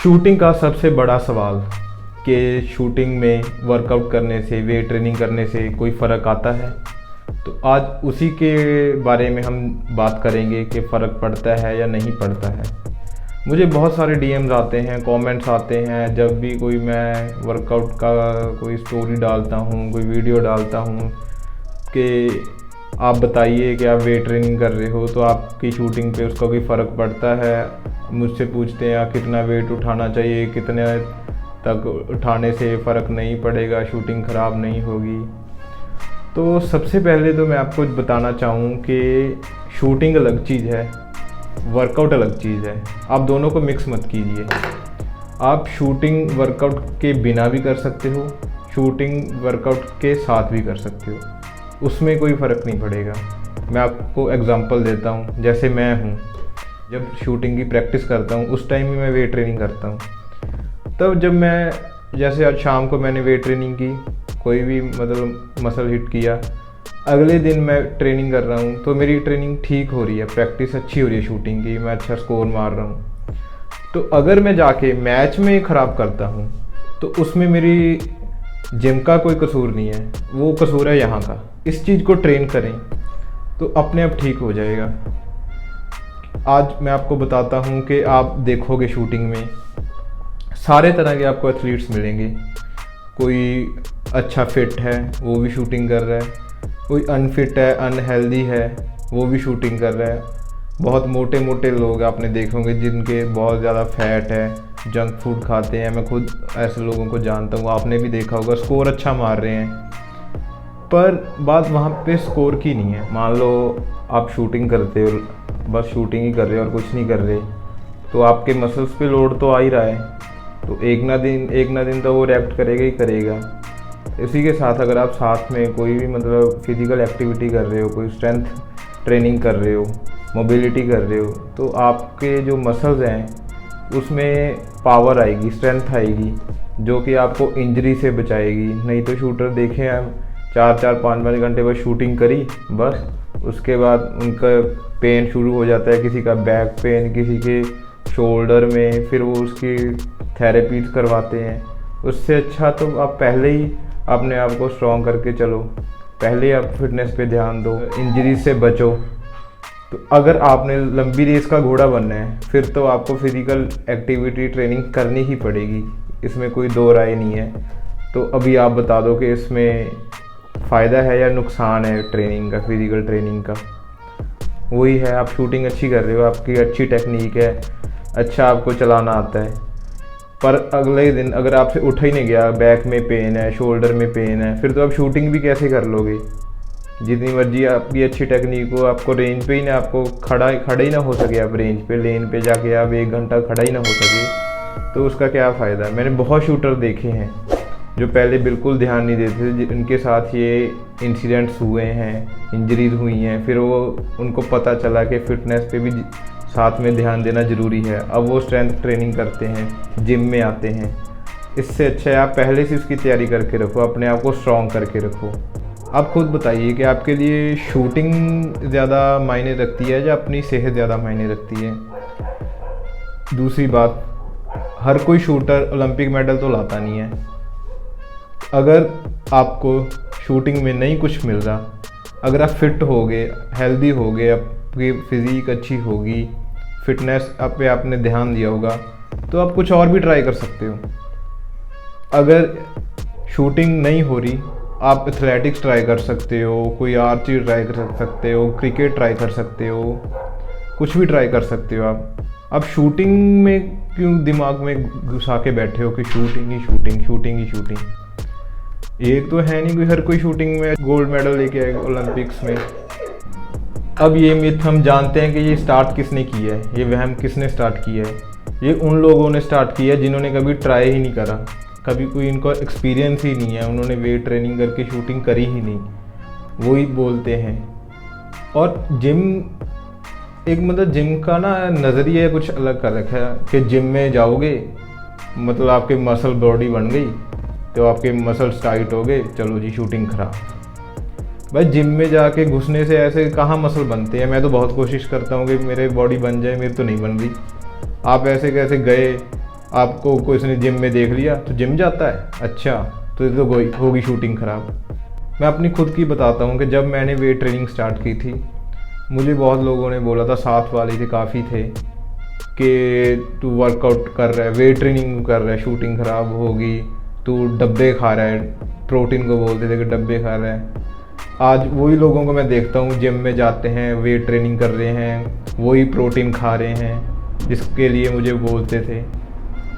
Shooting का सबसे बड़ा सवाल कि शूटिंग में वर्कआउट करने से, वेट ट्रेनिंग करने से कोई फ़र्क आता है। तो आज उसी के बारे में हम बात करेंगे कि फ़र्क पड़ता है या नहीं पड़ता है। मुझे बहुत सारे डीएम्स आते हैं, कमेंट्स आते हैं जब भी कोई मैं वर्कआउट का कोई स्टोरी डालता हूँ, कोई वीडियो डालता हूँ कि आप बताइए कि आप वेट ट्रेनिंग कर रहे हो तो आपकी शूटिंग पे उसका कोई फ़र्क पड़ता है। मुझसे पूछते हैं कितना वेट उठाना चाहिए, कितने तक उठाने से फ़र्क नहीं पड़ेगा, शूटिंग ख़राब नहीं होगी। तो सबसे पहले तो मैं आपको बताना चाहूँ कि शूटिंग अलग चीज़ है, वर्कआउट अलग चीज़ है। आप दोनों को मिक्स मत कीजिए। आप शूटिंग वर्कआउट के बिना भी कर सकते हो, शूटिंग वर्कआउट के साथ भी कर सकते हो, उसमें कोई फ़र्क नहीं पड़ेगा। मैं आपको एग्जांपल देता हूँ। जैसे मैं हूँ, जब शूटिंग की प्रैक्टिस करता हूँ उस टाइम भी मैं वेट ट्रेनिंग करता हूँ। तब जब मैं जैसे आज शाम को मैंने वेट ट्रेनिंग की, कोई भी मतलब मसल हिट किया, अगले दिन मैं ट्रेनिंग कर रहा हूँ तो मेरी ट्रेनिंग ठीक हो रही है, प्रैक्टिस अच्छी हो रही है शूटिंग की, मैं अच्छा स्कोर मार रहा हूँ। तो अगर मैं जाके मैच में ख़राब करता हूँ तो उसमें मेरी जिम का कोई कसूर नहीं है, वो कसूर है यहाँ का। इस चीज़ को ट्रेन करें तो अपने आप ठीक हो जाएगा। आज मैं आपको बताता हूँ कि आप देखोगे शूटिंग में सारे तरह के आपको एथलीट्स मिलेंगे। कोई अच्छा फिट है वो भी शूटिंग कर रहा है, कोई अनफिट है, अनहेल्दी है, वो भी शूटिंग कर रहा है। बहुत मोटे मोटे लोग आपने देखे होंगे जिनके बहुत ज़्यादा फैट है, जंक फूड खाते हैं। मैं खुद ऐसे लोगों को जानता हूँ, आपने भी देखा होगा, स्कोर अच्छा मार रहे हैं। पर बात वहाँ पे स्कोर की नहीं है। मान लो आप शूटिंग करते हो, बस शूटिंग ही कर रहे हो और कुछ नहीं कर रहे, तो आपके मसल्स पे लोड तो आ ही रहा है, तो एक ना दिन तो वो रिएक्ट करेगा ही करेगा। इसी के साथ अगर आप साथ में कोई भी मतलब फिज़िकल एक्टिविटी कर रहे हो, कोई स्ट्रेंथ ट्रेनिंग कर रहे हो, मोबिलिटी कर रहे हो, तो आपके जो मसल्स हैं उसमें पावर आएगी, स्ट्रेंथ आएगी, जो कि आपको इंजरी से बचाएगी। नहीं तो शूटर देखें आप 4-5 घंटे बस शूटिंग करी, बस उसके बाद उनका पेन शुरू हो जाता है, किसी का बैक पेन, किसी के शोल्डर में, फिर वो उसकी थेरेपीज करवाते हैं। उससे अच्छा तो आप पहले ही अपने आप को स्ट्रॉन्ग करके चलो, पहले ही आप फिटनेस पे ध्यान दो, इंजरी से बचो। तो अगर आपने लंबी रेस का घोड़ा बनना है फिर तो आपको फिज़िकल एक्टिविटी ट्रेनिंग करनी ही पड़ेगी, इसमें कोई दो राय नहीं है। तो अभी आप बता दो कि इसमें फ़ायदा है या नुकसान है ट्रेनिंग का, फिज़िकल ट्रेनिंग का। वही है, आप शूटिंग अच्छी कर रहे हो, आपकी अच्छी टेक्निक है, अच्छा आपको चलाना आता है, पर अगले दिन अगर आपसे उठा ही नहीं गया, बैक में पेन है, शोल्डर में पेन है, फिर तो आप शूटिंग भी कैसे कर लोगे। जितनी मर्जी आपकी अच्छी टेक्निक हो, आपको रेंज पे ही ना, आपको खड़ा ही ना हो सके, आप रेंज पे लेन पे जाके आप 1 घंटा खड़ा ही ना हो सके, तो उसका क्या फ़ायदा। मैंने बहुत शूटर देखे हैं जो पहले बिल्कुल ध्यान नहीं देते, जिनके साथ ये इंसिडेंट्स हुए हैं, इंजरीज हुई हैं, फिर वो उनको पता चला कि फ़िटनेस पे भी साथ में ध्यान देना ज़रूरी है। अब वो स्ट्रेंथ ट्रेनिंग करते हैं, जिम में आते हैं। इससे अच्छा है आप पहले से इसकी तैयारी करके रखो, अपने आप को स्ट्रॉन्ग करके रखो। आप खुद बताइए कि आपके लिए शूटिंग ज़्यादा मायने रखती है या अपनी सेहत ज़्यादा मायने रखती है। दूसरी बात, हर कोई शूटर ओलंपिक मेडल तो लाता नहीं है। अगर आपको शूटिंग में नहीं कुछ मिल रहा, अगर आप फिट हो गए, हेल्दी हो गए, आपकी फिज़ीक अच्छी होगी, फिटनेस पे आपने ध्यान दिया होगा, तो आप कुछ और भी ट्राई कर सकते हो। अगर शूटिंग नहीं हो रही, आप एथलेटिक्स ट्राई कर सकते हो, कोई आर्चरी ट्राई कर सकते हो, क्रिकेट ट्राई कर सकते हो, कुछ भी ट्राई कर सकते हो आप शूटिंग में क्यों दिमाग में घुसा के बैठे हो कि शूटिंग ही शूटिंग, शूटिंग ही शूटिंग। एक तो है नहीं कोई हर कोई शूटिंग में गोल्ड मेडल लेके आएगा ओलंपिक्स में। अब ये मिथ हम जानते हैं कि ये स्टार्ट किसने किया है, ये वहम किसने स्टार्ट किया है। ये उन लोगों ने स्टार्ट किया है जिन्होंने कभी ट्राई ही नहीं करा, कभी कोई इनको एक्सपीरियंस ही नहीं है, उन्होंने वेट ट्रेनिंग करके शूटिंग करी ही नहीं, वही बोलते हैं। और जिम एक मतलब जिम का ना नज़रिया कुछ अलग कर रखा है कि जिम में जाओगे मतलब आपके मसल बॉडी बन गई, तो आपके मसल्स टाइट हो गए, चलो जी शूटिंग खराब। भाई जिम में जाके घुसने से ऐसे कहाँ मसल बनते हैं। मैं तो बहुत कोशिश करता हूँ कि मेरे बॉडी बन जाए, मेरी तो नहीं बन रही। आप ऐसे कैसे गए, आपको कोई उसने जिम में देख लिया तो जिम जाता है, अच्छा तो ये तो होगी शूटिंग ख़राब। मैं अपनी खुद की बताता हूँ कि जब मैंने वेट ट्रेनिंग स्टार्ट की थी, मुझे बहुत लोगों ने बोला था, साथ वाले थे, काफ़ी थे, कि तू वर्कआउट कर रहा है, वेट ट्रेनिंग कर रहा है, शूटिंग ख़राब होगी, तू डब्बे खा रहा है, प्रोटीन को बोलते थे कि डब्बे खा रहा है। आज वही लोगों को मैं देखता हूँ जिम में जाते हैं, वेट ट्रेनिंग कर रहे हैं, वही प्रोटीन खा रहे हैं जिसके लिए मुझे बोलते थे।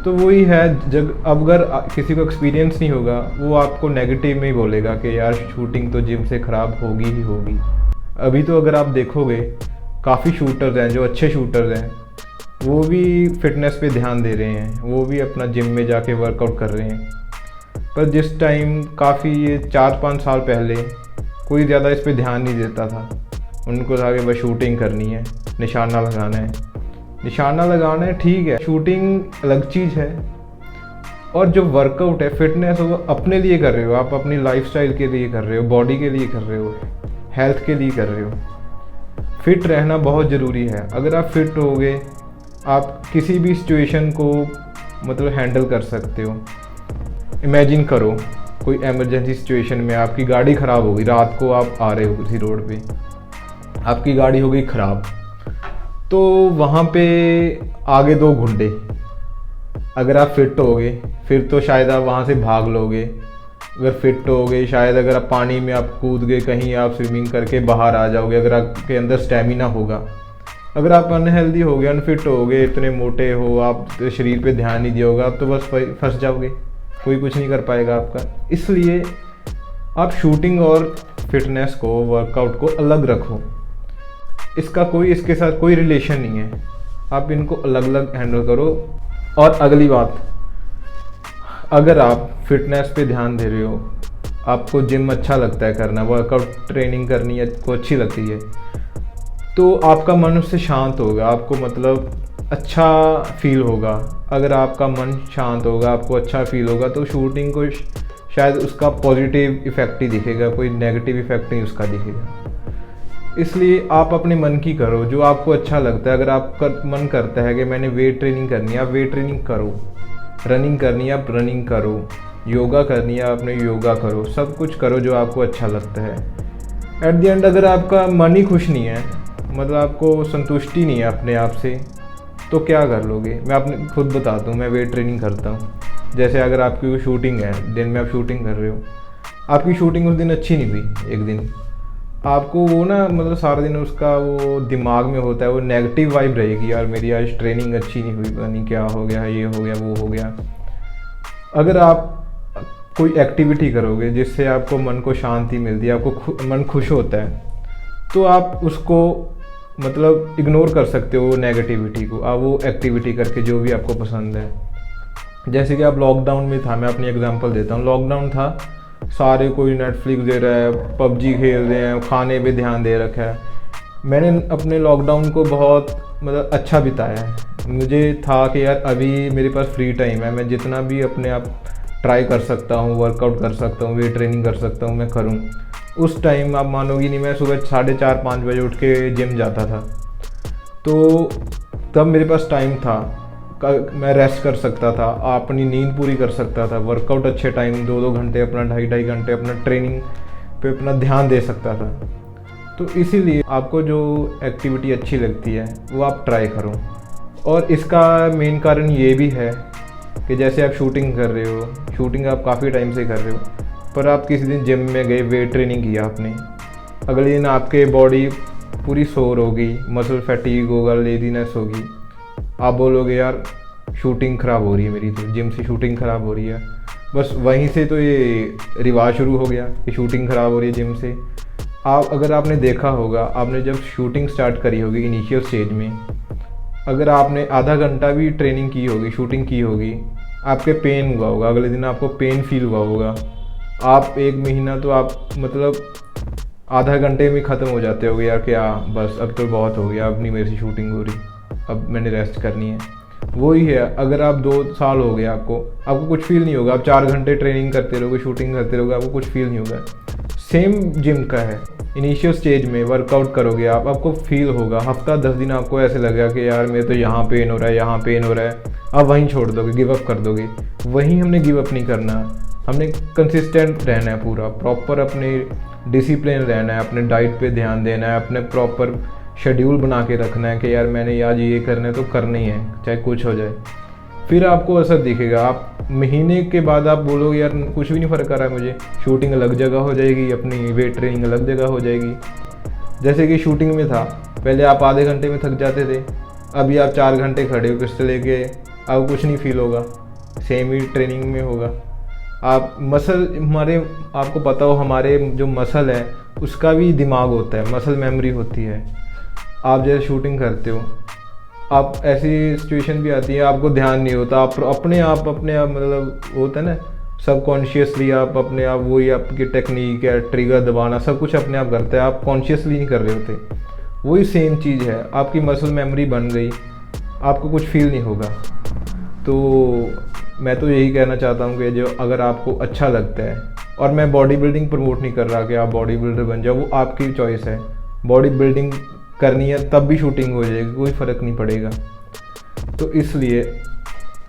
तो वही है, जब अगर किसी को एक्सपीरियंस नहीं होगा वो आपको नेगेटिव में ही बोलेगा कि यार शूटिंग तो जिम से ख़राब होगी ही होगी। अभी तो अगर आप देखोगे काफ़ी शूटर्स हैं जो अच्छे शूटर्स हैं, वो भी फिटनेस पे ध्यान दे रहे हैं, वो भी अपना जिम में जाके वर्कआउट कर रहे हैं। पर जिस टाइम काफ़ी ये 4-5 साल पहले कोई ज़्यादा इस पे ध्यान नहीं देता था, उनको था कि बस शूटिंग करनी है, निशाना लगाना है। निशाना लगाना है ठीक है, शूटिंग अलग चीज़ है, और जो वर्कआउट है, फिटनेस, वो अपने लिए कर रहे हो आप, अपनी लाइफस्टाइल के लिए कर रहे हो, बॉडी के लिए कर रहे हो, हेल्थ के लिए कर रहे हो। फिट रहना बहुत ज़रूरी है। अगर आप फिट होगे, आप किसी भी सिचुएशन को मतलब हैंडल कर सकते हो। इमेजिन करो कोई एमरजेंसी सिचुएशन में आपकी गाड़ी ख़राब हो गई, रात को आप आ रहे हो किसी रोड पे, आपकी गाड़ी हो गई ख़राब, तो वहाँ पे आगे 2 गुंडे, अगर आप फिट होगे फिर तो शायद आप वहाँ से भाग लोगे। अगर फिट होगे शायद अगर आप पानी में आप कूद गए, कहीं आप स्विमिंग करके बाहर आ जाओगे, अगर आपके अंदर स्टेमिना होगा। अगर आप अनहेल्दी हो गए, अनफिट हो गए, इतने मोटे हो, आप शरीर पे ध्यान नहीं दिया होगा, आप तो बस फंस जाओगे, कोई कुछ नहीं कर पाएगा आपका। इसलिए आप शूटिंग और फिटनेस को, वर्कआउट को अलग रखो। इसके साथ कोई रिलेशन नहीं है, आप इनको अलग अलग हैंडल करो। और अगली बात, अगर आप फिटनेस पे ध्यान दे रहे हो, आपको जिम अच्छा लगता है करना, वर्कआउट ट्रेनिंग करनी आपको अच्छी लगती है, तो आपका मन उससे शांत होगा, आपको मतलब अच्छा फील होगा। अगर आपका मन शांत होगा, आपको अच्छा फील होगा, तो शूटिंग को शायद उसका पॉजिटिव इफ़ेक्ट ही दिखेगा, कोई नेगेटिव इफ़ेक्ट नहीं उसका दिखेगा। इसलिए आप अपने मन की करो जो आपको अच्छा लगता है। अगर आपका मन करता है कि मैंने वेट ट्रेनिंग करनी है, आप वेट ट्रेनिंग करो। रनिंग करनी है, आप रनिंग करो। योगा करनी है, आपने योगा करो। सब कुछ करो जो आपको अच्छा लगता है। एट द एंड अगर आपका मन ही खुश नहीं है, मतलब आपको संतुष्टि नहीं है अपने आप से, तो क्या कर लोगे। मैं अपने खुद बताता हूँ, मैं वेट ट्रेनिंग करता हूँ। जैसे अगर आपकी कोई शूटिंग है, दिन में आप शूटिंग कर रहे हो, आपकी शूटिंग उस दिन अच्छी नहीं हुई, एक दिन आपको वो ना मतलब सारा दिन उसका वो दिमाग में होता है, वो नेगेटिव वाइब रहेगी, यार मेरी आज ट्रेनिंग अच्छी नहीं हुई, पता नहीं क्या हो गया, ये हो गया, वो हो गया। अगर आप कोई एक्टिविटी करोगे जिससे आपको मन को शांति मिलती है, आपको मन खुश होता है, तो आप उसको मतलब इग्नोर कर सकते हो नेगेटिविटी को, आप वो एक्टिविटी करके जो भी आपको पसंद है। जैसे कि आप लॉकडाउन में था, मैं अपनी एग्जांपल देता हूँ। लॉकडाउन था, सारे कोई नेटफ्लिक्स दे रहा है, पबजी खेल रहे हैं, खाने पे ध्यान दे रखा है। मैंने अपने लॉकडाउन को बहुत मतलब अच्छा बिताया है। मुझे था कि यार अभी मेरे पास फ्री टाइम है, मैं जितना भी अपने आप ट्राई कर सकता हूँ, वर्कआउट कर सकता हूँ, वेट ट्रेनिंग कर सकता हूँ, मैं करूँ। उस टाइम आप मानोगी नहीं, मैं सुबह 4:30-5 बजे उठ के जिम जाता था। तो तब मेरे पास टाइम था, मैं रेस्ट कर सकता था, अपनी नींद पूरी कर सकता था, वर्कआउट अच्छे टाइम 2-2 घंटे अपना, 2.5 घंटे अपना ट्रेनिंग पे अपना ध्यान दे सकता था। तो इसीलिए आपको जो एक्टिविटी अच्छी लगती है वो आप ट्राई करो। और इसका मेन कारण ये भी है कि जैसे आप शूटिंग कर रहे हो, शूटिंग आप काफ़ी टाइम से कर रहे हो, पर आप किसी दिन जिम में गए, वेट ट्रेनिंग किया आपने, अगले दिन आपके बॉडी पूरी सोर होगी, मसल फैटीग होगा, लेजीनेस होगी, आप बोलोगे यार शूटिंग ख़राब हो रही है मेरी, तो जिम से शूटिंग ख़राब हो रही है। बस वहीं से तो ये रिवाज शुरू हो गया कि शूटिंग ख़राब हो रही है जिम से। अगर आपने देखा होगा, आपने जब शूटिंग स्टार्ट करी होगी इनिशियल स्टेज में, अगर आपने आधा घंटा भी ट्रेनिंग की होगी, शूटिंग की होगी, आपके पेन हुआ होगा, अगले दिन आपको पेन फील हुआ होगा। आप 1 महीना तो आप मतलब आधा घंटे में ख़त्म हो जाते होगे, यार क्या बस अब तो बहुत हो गया, अब नहीं मेरे से शूटिंग हो रही, अब मैंने रेस्ट करनी है। वही है, अगर आप 2 साल हो गए आपको कुछ फील नहीं होगा। आप 4 घंटे ट्रेनिंग करते रहोगे, शूटिंग करते रहोगे, आपको कुछ फील नहीं होगा। सेम जिम का है, इनिशियल स्टेज में वर्कआउट करोगे आप, आपको फील होगा, हफ्ता 10 दिन आपको ऐसे लगेगा कि यार मेरे तो यहाँ पेन हो रहा है, यहाँ पेन हो रहा है, आप वहीं छोड़ दोगे, गिव अप कर दोगे। वहीं हमने गिव अप नहीं करना, हमने कंसिस्टेंट रहना है, पूरा प्रॉपर अपने डिसिप्लिन रहना है, अपने डाइट पे ध्यान देना है, अपने प्रॉपर शेड्यूल बना के रखना है कि यार मैंने आज ये करना है तो करना ही है, चाहे कुछ हो जाए। फिर आपको असर दिखेगा। आप महीने के बाद आप बोलोगे यार कुछ भी नहीं फ़र्क आ रहा है मुझे, शूटिंग अलग जगह हो जाएगी, अपनी वेट ट्रेनिंग अलग जगह हो जाएगी। जैसे कि शूटिंग में था, पहले आप आधे घंटे में थक जाते थे, अभी आप 4 घंटे खड़े हो पिस्टल लेके, अब कुछ नहीं फील होगा, सेम ही ट्रेनिंग में होगा। आप मसल हमारे, आपको पता हो हमारे जो मसल है उसका भी दिमाग होता है, मसल मेमोरी होती है। आप जैसे शूटिंग करते हो, आप ऐसी सिचुएशन भी आती है आपको ध्यान नहीं होता, आप अपने आप मतलब होता है ना, सबकॉन्शियसली आप अपने आप वही आपकी टेक्निक है, ट्रिगर दबाना सब कुछ अपने आप करते हैं, आप कॉन्शियसली नहीं कर रहे होते। वही सेम चीज़ है, आपकी मसल मेमोरी बन गई, आपको कुछ फील नहीं होगा। तो मैं तो यही कहना चाहता हूँ कि जो अगर आपको अच्छा लगता है, और मैं बॉडी बिल्डिंग प्रमोट नहीं कर रहा कि आप बॉडी बिल्डर बन जाओ, वो आपकी चॉइस है। बॉडी बिल्डिंग करनी है तब भी शूटिंग हो जाएगी, कोई फ़र्क नहीं पड़ेगा। तो इसलिए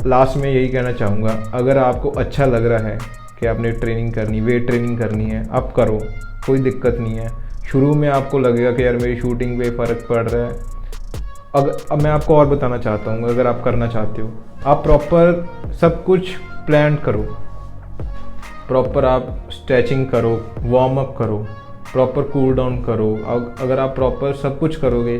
लास्ट में यही कहना चाहूँगा, अगर आपको अच्छा लग रहा है कि आपने ट्रेनिंग करनी, वेट ट्रेनिंग करनी है, आप करो, कोई दिक्कत नहीं है। शुरू में आपको लगेगा कि यार मेरी शूटिंग पे फ़र्क पड़ रहा है। अब मैं आपको और बताना चाहता हूँ, अगर आप करना चाहते हो, आप प्रॉपर सब कुछ प्लान करो, प्रॉपर आप स्ट्रेचिंग करो, वार्म अप करो, प्रॉपर कूल डाउन करो। अगर आप प्रॉपर सब कुछ करोगे,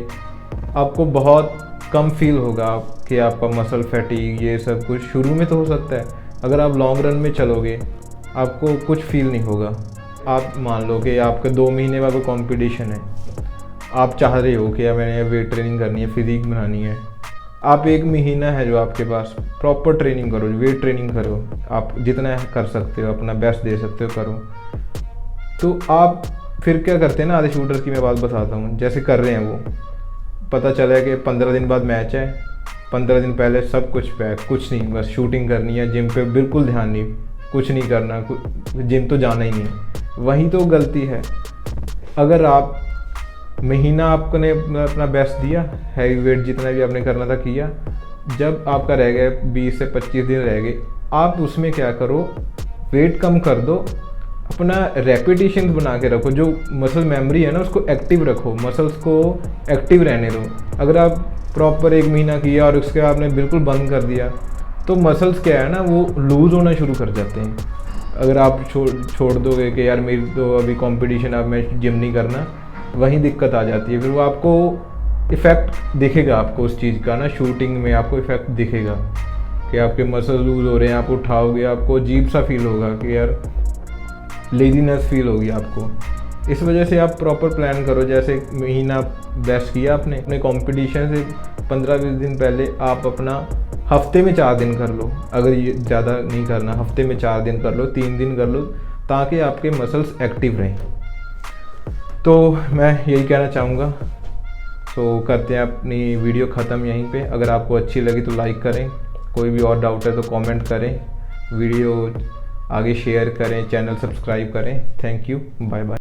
आपको बहुत कम फील होगा कि आपका मसल फैटीग ये सब कुछ शुरू में तो हो सकता है। अगर आप लॉन्ग रन में चलोगे, आपको कुछ फील नहीं होगा। आप मान लो कि आपके 2 महीने बाद कंपटीशन है, आप चाह रहे हो कि मैंने वेट ट्रेनिंग करनी है, फिजिक बनानी है, आप 1 महीना है जो आपके पास, प्रॉपर ट्रेनिंग करो, वेट ट्रेनिंग करो, आप जितना कर सकते हो अपना बेस्ट दे सकते हो करो। तो आप फिर क्या करते हैं ना, आधे शूटर्स की मैं बात बताता हूँ, जैसे कर रहे हैं वो, पता चला है कि 15 दिन बाद मैच है, 15 दिन पहले सब कुछ पैक, कुछ नहीं, बस शूटिंग करनी है, जिम पे बिल्कुल ध्यान नहीं, कुछ नहीं करना, जिम तो जाना ही नहीं। वही तो गलती है। अगर आप महीना आपने अपना बेस्ट दिया, हैवी वेट जितना भी आपने करना था किया, जब आपका रह गया 20 से 25 दिन रह गए, आप उसमें क्या करो, वेट कम कर दो, अपना रेपिटेशन बना के रखो, जो मसल मेमोरी है ना उसको एक्टिव रखो, मसल्स को एक्टिव रहने दो। अगर आप प्रॉपर 1 महीना किया और उसके आपने बिल्कुल बंद कर दिया, तो मसल्स क्या है ना, वो लूज़ होना शुरू कर जाते हैं। अगर आप छोड़ दोगे कि यार मेरी तो अभी कंपटीशन, अब मैं जिम नहीं करना, वहीं दिक्कत आ जाती है। फिर वो आपको इफ़ेक्ट दिखेगा, आपको उस चीज़ का ना, शूटिंग में आपको इफ़ेक्ट दिखेगा कि आपके मसल लूज़ हो रहे हैं, आप उठाओगे, आपको अजीब सा फील होगा कि यार लेजीनेस फील होगी आपको। इस वजह से आप प्रॉपर प्लान करो। जैसे महीना बेस्ट किया आपने, अपने कंपटीशन से 15-20 दिन पहले आप अपना हफ्ते में 4 दिन कर लो, अगर ये ज़्यादा नहीं करना, हफ्ते में 4 दिन कर लो, 3 दिन कर लो, ताकि आपके मसल्स एक्टिव रहें। तो मैं यही कहना चाहूँगा। तो करते हैं अपनी वीडियो ख़त्म यहीं पे। अगर आपको अच्छी लगी तो लाइक करें, कोई भी और डाउट है तो कमेंट करें, वीडियो आगे शेयर करें, चैनल सब्सक्राइब करें। Thank you, bye bye.